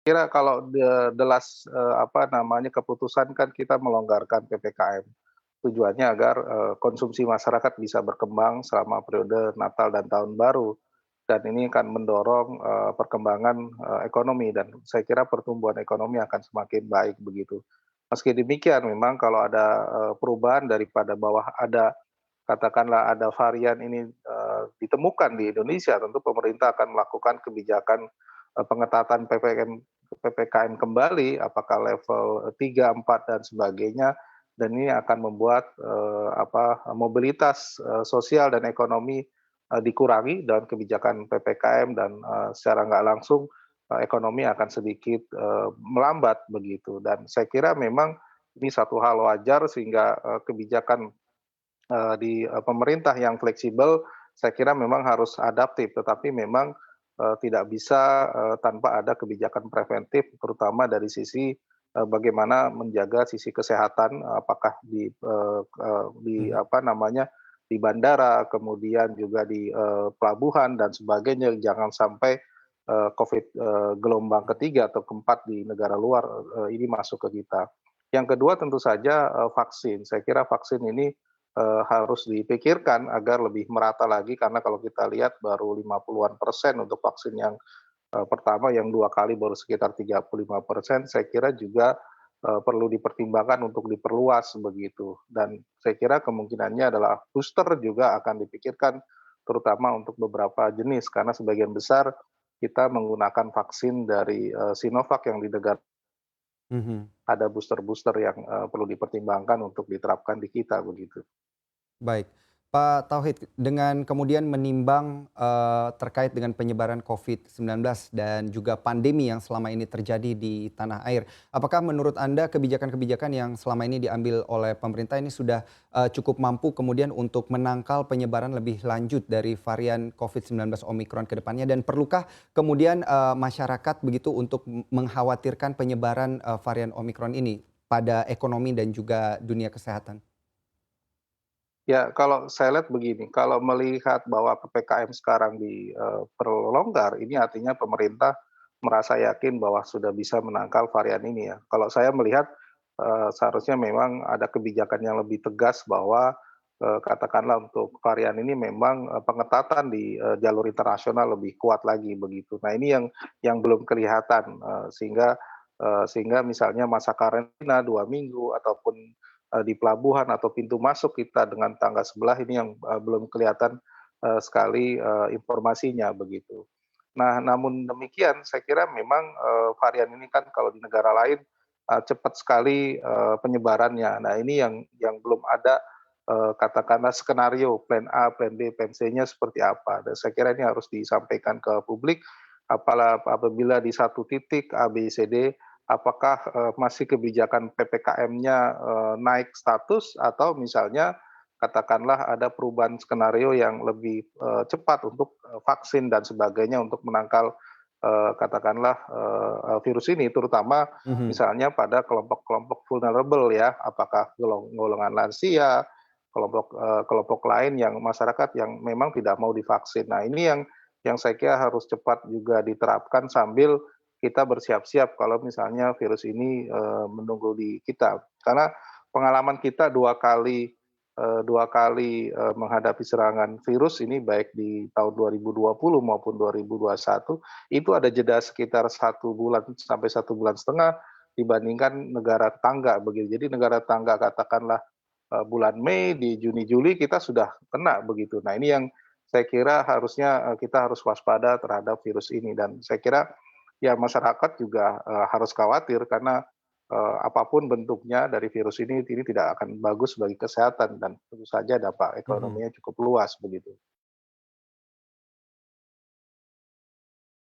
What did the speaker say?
Kira kalau apa namanya, keputusan kan kita melonggarkan PPKM. Tujuannya agar, konsumsi masyarakat bisa berkembang selama periode Natal dan Tahun Baru, dan ini akan mendorong, perkembangan, ekonomi dan saya kira pertumbuhan ekonomi akan semakin baik begitu. Meski demikian memang kalau ada, perubahan daripada bawah ada katakanlah ada varian ini, ditemukan di Indonesia, tentu pemerintah akan melakukan kebijakan, pengetatan PPKM kembali, apakah level 3, 4, dan sebagainya, dan ini akan membuat, mobilitas, sosial dan ekonomi, dikurangi dengan kebijakan PPKM dan, secara nggak langsung, ekonomi akan sedikit, melambat begitu. Dan saya kira memang ini satu hal wajar sehingga, kebijakan di pemerintah yang fleksibel, saya kira memang harus adaptif, tetapi memang, tidak bisa, tanpa ada kebijakan preventif, terutama dari sisi, bagaimana menjaga sisi kesehatan, apakah di Mhm. apa namanya, di bandara, kemudian juga di, pelabuhan dan sebagainya, jangan sampai, Covid, gelombang ketiga atau keempat di negara luar, ini masuk ke kita. Yang kedua tentu saja, vaksin. Saya kira vaksin ini harus dipikirkan agar lebih merata lagi karena kalau kita lihat baru 50-an% untuk vaksin yang, pertama, yang 2 kali baru sekitar 35%, saya kira juga, perlu dipertimbangkan untuk diperluas begitu. Dan saya kira kemungkinannya adalah booster juga akan dipikirkan, terutama untuk beberapa jenis karena sebagian besar kita menggunakan vaksin dari, Sinovac yang di negara Mhm. ada booster-booster yang, perlu dipertimbangkan untuk diterapkan di kita begitu. Baik. Pak Tauhid, dengan kemudian menimbang, terkait dengan penyebaran COVID-19 dan juga pandemi yang selama ini terjadi di tanah air, apakah menurut Anda kebijakan-kebijakan yang selama ini diambil oleh pemerintah ini sudah, cukup mampu kemudian untuk menangkal penyebaran lebih lanjut dari varian COVID-19 Omikron ke depannya? Dan perlukah kemudian, masyarakat begitu untuk mengkhawatirkan penyebaran, varian Omikron ini pada ekonomi dan juga dunia kesehatan? Ya, kalau saya lihat begini, kalau melihat bahwa PPKM sekarang perlonggar, ini artinya pemerintah merasa yakin bahwa sudah bisa menangkal varian ini ya. Kalau saya melihat, seharusnya memang ada kebijakan yang lebih tegas bahwa, katakanlah untuk varian ini memang, pengetatan di, jalur internasional lebih kuat lagi begitu. Nah ini yang belum kelihatan, sehingga misalnya masa karantina 2 minggu ataupun di pelabuhan atau pintu masuk kita dengan tangga sebelah ini yang, belum kelihatan, sekali, informasinya begitu. Nah, namun demikian saya kira memang, varian ini kan kalau di negara lain, cepat sekali, penyebarannya. Nah, ini yang belum ada, katakanlah skenario plan A, plan B, plan C-nya seperti apa, dan saya kira ini harus disampaikan ke publik, apabila di satu titik A, B, C, D, apakah, masih kebijakan PPKM-nya, naik status atau misalnya katakanlah ada perubahan skenario yang lebih, cepat untuk, vaksin dan sebagainya untuk menangkal, katakanlah, virus ini terutama Mhm. misalnya pada kelompok-kelompok vulnerable ya, apakah golongan lansia, kelompok lain yang masyarakat yang memang tidak mau divaksin. Nah ini yang saya kira harus cepat juga diterapkan sambil kita bersiap-siap kalau misalnya virus ini, menunggu di kita. Karena pengalaman kita 2 kali, menghadapi serangan virus ini baik di tahun 2020 maupun 2021, itu ada jeda sekitar 1 bulan sampai 1,5 bulan dibandingkan negara tetangga begitu. Jadi negara tetangga katakanlah, bulan Mei, di Juni, Juli kita sudah kena begitu. Nah ini yang saya kira harusnya, kita harus waspada terhadap virus ini dan saya kira ya masyarakat juga, harus khawatir karena, apa bentuknya dari virus ini tidak akan bagus bagi kesehatan dan tentu saja dampak Mhm. ekonominya cukup luas begitu.